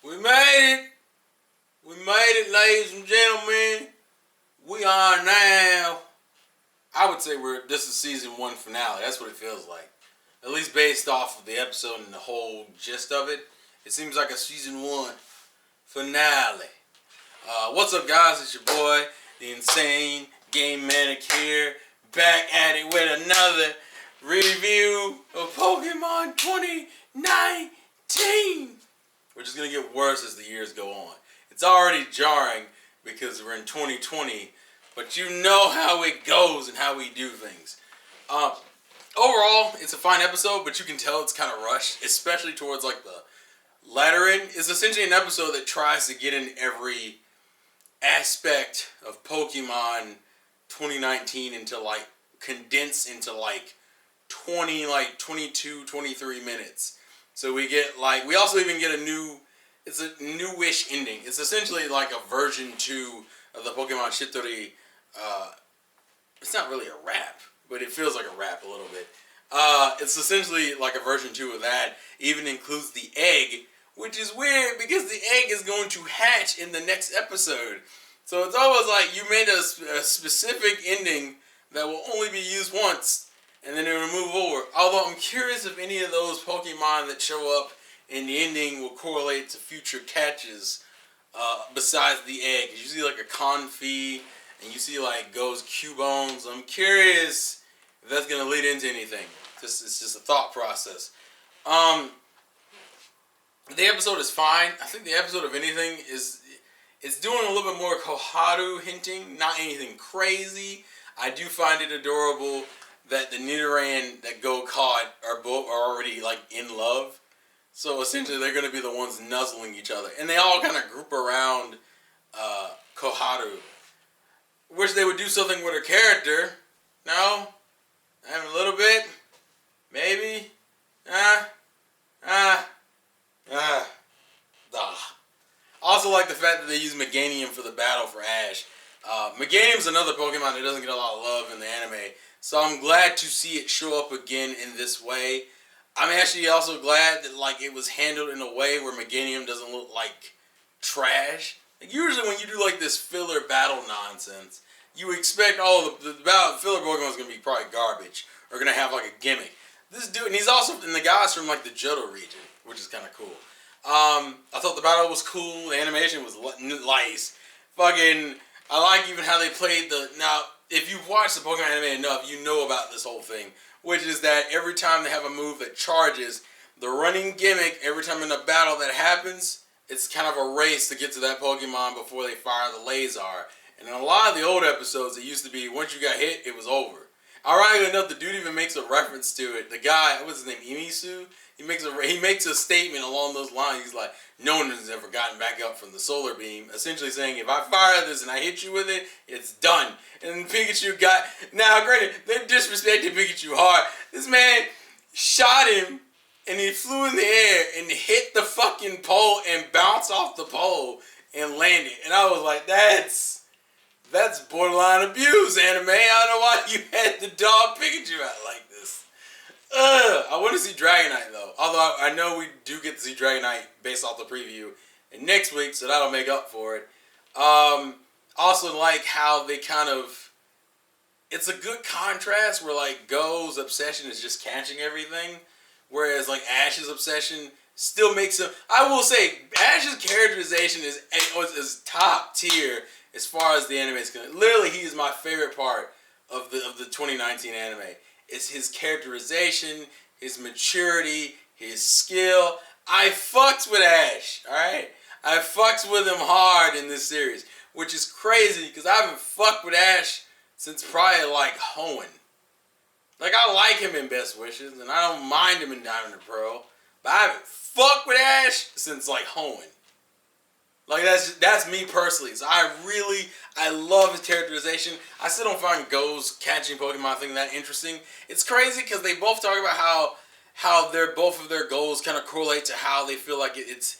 We made it. We made it, ladies and gentlemen. We are now. I would say this is season 1 finale. That's what it feels like. At least based off of the episode and the whole gist of it. It seems like a season 1 finale. What's up, guys? It's your boy, the Insane Game Manic here. Back at it with another review of Pokemon 2019. We're just going to get worse as the years go on. It's already jarring because we're in 2020, but you know how it goes and how we do things. Overall, it's a fine episode, but you can tell it's kind of rushed, especially towards like the latter end. It's essentially an episode that tries to get in every aspect of Pokemon 2019 into like condense into like 22, 23 minutes. So we get we also even get it's a newish ending. It's essentially like a version 2 of the Pokemon Shitori. It's not really a rap, but it feels like a rap a little bit. It's essentially like a version 2 of that. Even includes the egg, which is weird because the egg is going to hatch in the next episode. So it's almost like you made a specific ending that will only be used once, and then it will move over. Although I'm curious if any of those Pokemon that show up in the ending will correlate to future catches besides the egg. You see like a Confi, and you see like Go's Cubones. I'm curious if that's going to lead into anything. It's just a thought process. The episode is fine. I think the episode, if anything, it's doing a little bit more Koharu hinting, not anything crazy. I do find it adorable that the Nidoran that Go caught are already like in love. So essentially they're going to be the ones nuzzling each other. And they all kind of group around Koharu. Wish they would do something with her character. No? And a little bit? Maybe? Also like the fact that they use Meganium for the battle for Ash. Meganium's another Pokemon that doesn't get a lot of love in the anime. So I'm glad to see it show up again in this way. I'm actually also glad that it was handled in a way where Meganium doesn't look like trash. Usually when you do this filler battle nonsense, you expect the filler Pokemon is going to be probably garbage or going to have a gimmick. This dude, and he's also, and the guy's from the Johto region, which is kind of cool. I thought the battle was cool. The animation was nice. I like even how they played now, if you've watched the Pokemon anime enough, you know about this whole thing, which is that every time they have a move that charges, the running gimmick, every time in a battle that happens, it's kind of a race to get to that Pokemon before they fire the Lazar. And in a lot of the old episodes, it used to be, once you got hit, it was over. Ironically enough, the dude even makes a reference to it. The guy, what's his name, Imisu? He makes a statement along those lines. He's like, no one has ever gotten back up from the solar beam. Essentially saying, if I fire this and I hit you with it, it's done. And Pikachu now granted, they disrespected Pikachu hard. This man shot him and he flew in the air and hit the fucking pole and bounced off the pole and landed. And I was like, that's borderline abuse, anime. I don't know why you had the dog Pikachu out like this. I want to see Dragonite, though. Although I know we do get to see Dragonite based off the preview next week, so that'll make up for it. Also like how they it's a good contrast where Go's obsession is just catching everything, whereas Ash's obsession still makes him. I will say Ash's characterization is top tier as far as the anime is concerned. Literally, he is my favorite part of the 2019 anime. It's his characterization, his maturity, his skill. I fucks with Ash, alright? I fucks with him hard in this series, which is crazy because I haven't fucked with Ash since probably Hoenn. I like him in Best Wishes, and I don't mind him in Diamond and Pearl, but I haven't fucked with Ash since Hoenn. That's me personally. So I love his characterization. I still don't find Go's catching Pokemon thing that interesting. It's crazy because they both talk about how both of their goals kind of correlate to how they feel like it's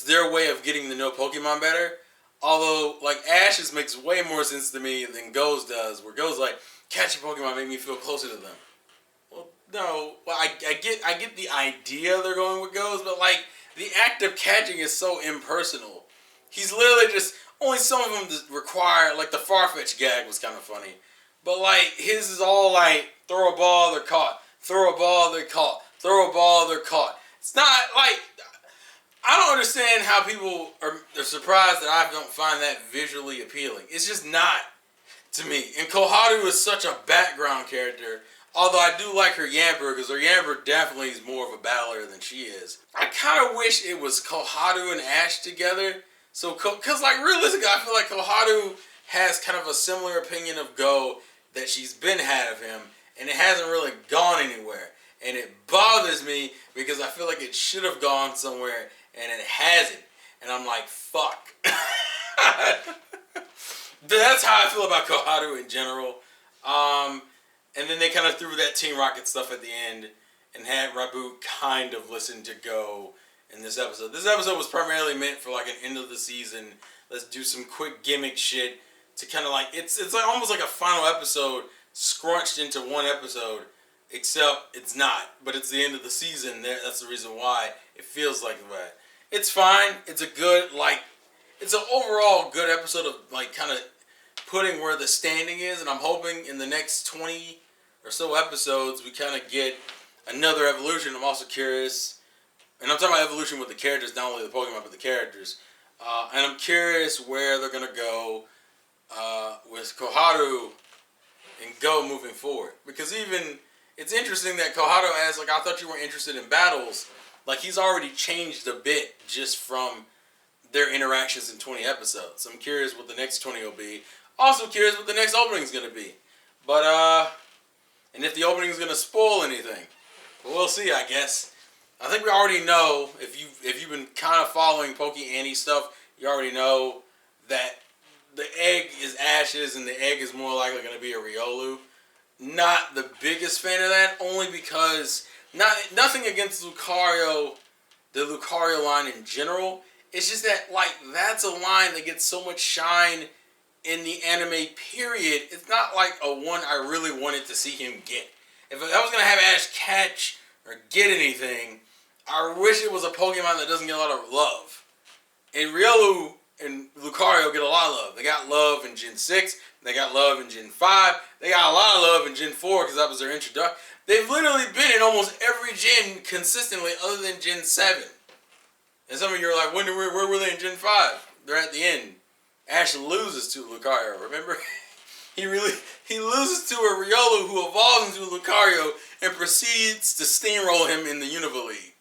their way of getting to know Pokemon better. Although Ash's makes way more sense to me than Go's does, where Go's catching Pokemon make me feel closer to them. Well, no, I get the idea they're going with Go's, but the act of catching is so impersonal. He's literally just, only some of them require, like the Farfetch gag was kind of funny. But like, his is all like, throw a ball, they're caught. Throw a ball, they're caught. Throw a ball, they're caught. It's not like, I don't understand how people are surprised that I don't find that visually appealing. It's just not to me. And Koharu is such a background character. Although I do like her Yamper, because her Yamper definitely is more of a battler than she is. I kind of wish it was Koharu and Ash together. So, because like realistically, I feel like Koharu has kind of a similar opinion of Go that she's been had of him. And it hasn't really gone anywhere. And it bothers me because I feel like it should have gone somewhere and it hasn't. And I'm like, fuck. That's how I feel about Koharu in general. And then they kind of threw that Team Rocket stuff at the end and had Raboot kind of listen to Go in this episode. This episode was primarily meant for like an end of the season. Let's do some quick gimmick shit to kind of like, it's like almost like a final episode scrunched into one episode, except it's not. But it's the end of the season. That's the reason why it feels like that. It's fine. It's a good, like, it's an overall good episode of like kind of putting where the standing is, and I'm hoping in the next 20 or so episodes we kind of get another evolution. I'm also curious, and I'm talking about evolution with the characters, not only the Pokemon but the characters, and I'm curious where they're gonna go with Koharu and Go moving forward, because even it's interesting that Koharu asks, like, I thought you were interested in battles. Like, he's already changed a bit just from their interactions in 20 episodes. So I'm curious what the next 20 will be. Also curious what the next opening is going to be. But, and if the opening is going to spoil anything. But we'll see, I guess. I think we already know, if you've been kind of following Poke Annie stuff, you already know that the egg is Ash's and the egg is more likely going to be a Riolu. Not the biggest fan of that, only because nothing against Lucario, the Lucario line in general. It's just that, like, that's a line that gets so much shine in the anime period. It's not like a one I really wanted to see him get. If I was going to have Ash catch or get anything, I wish it was a Pokemon that doesn't get a lot of love. And Riolu and Lucario get a lot of love. They got love in Gen 6. They got love in Gen 5. They got a lot of love in Gen 4 because that was their introduction. They've literally been in almost every gen consistently other than Gen 7. And some of you are like, where were they in Gen 5? They're at the end. Ash loses to Lucario, remember? He loses to a Riolu who evolves into a Lucario and proceeds to steamroll him in the Unova League.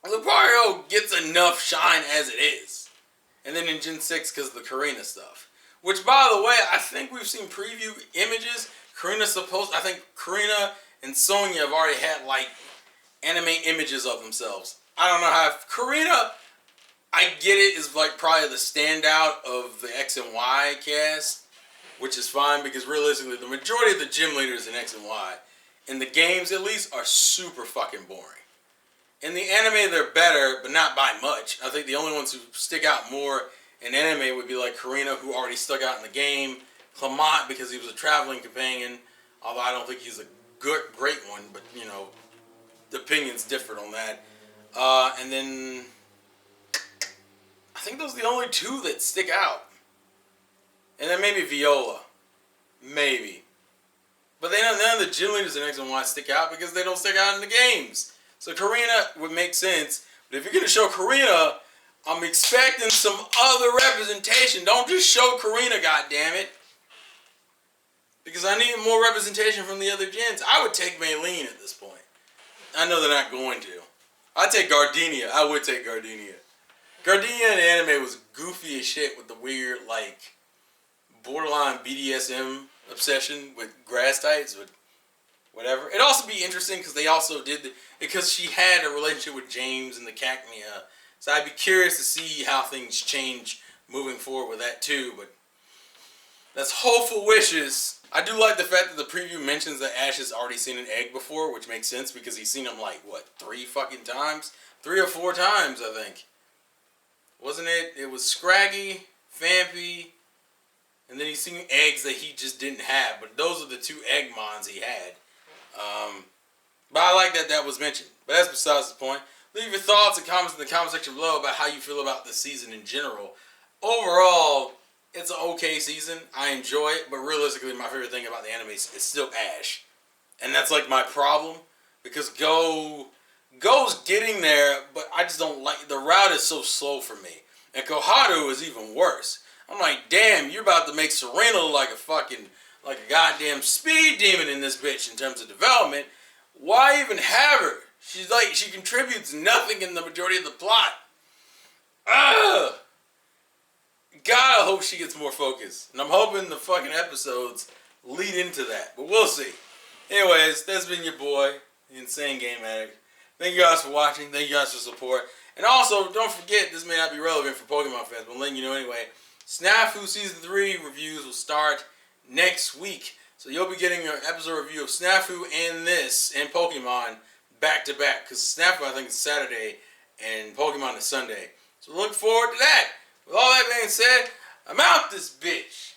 Lucario gets enough shine as it is. And then in Gen 6 because of the Karina stuff. Which, by the way, I think we've seen preview images. I think Karina and Sonya have already had, like, anime images of themselves. I don't know how. Karina, I get it, is, like, probably the standout of the X and Y cast. Which is fine, because realistically, the majority of the gym leaders in X and Y, in the games at least, are super fucking boring. In the anime, they're better, but not by much. I think the only ones who stick out more in anime would be like Karina, who already stuck out in the game. Clement, because he was a traveling companion. Although I don't think he's a great one, but, you know, the opinion's different on that. And then, I think those are the only two that stick out. And then maybe Viola. Maybe. But none of the gym leaders in X and Y stick out because they don't stick out in the games. So Karina would make sense. But if you're going to show Karina, I'm expecting some other representation. Don't just show Karina, goddammit. Because I need more representation from the other gens. I would take Maylene at this point. I know they're not going to. I'd take Gardenia. I would take Gardenia. Gardenia in the anime was goofy as shit with the weird, like, borderline BDSM obsession with grass types, but whatever. It'd also be interesting because they also because she had a relationship with James and the Cacnea. So I'd be curious to see how things change moving forward with that too, but that's hopeful wishes. I do like the fact that the preview mentions that Ash has already seen an egg before, which makes sense because he's seen them like, what, 3 fucking times? 3 or 4 times, I think. Wasn't it? It was Scraggy, Phanpy, and then he's seen eggs that he just didn't have. But those are the 2 Eggmons he had. But I like that was mentioned. But that's besides the point. Leave your thoughts and comments in the comment section below about how you feel about this season in general. Overall, it's an okay season. I enjoy it, but realistically, my favorite thing about the anime is still Ash. And that's like my problem, because Go's getting there, but I just don't like, the route is so slow for me. And Koharu is even worse. I'm like, damn, you're about to make Serena look like a goddamn speed demon in this bitch in terms of development. Why even have her? She's like, she contributes nothing in the majority of the plot. Ugh. God, I hope she gets more focus. And I'm hoping the fucking episodes lead into that. But we'll see. Anyways, that's been your boy, the Insane Game Addict. Thank you guys for watching. Thank you guys for support. And also, don't forget, this may not be relevant for Pokemon fans, but I'm letting you know anyway. Snafu Season 3 reviews will start next week. So you'll be getting an episode review of Snafu and this and Pokemon back to back. Because Snafu, I think, is Saturday and Pokemon is Sunday. So look forward to that. With all that being said, I'm out this bitch.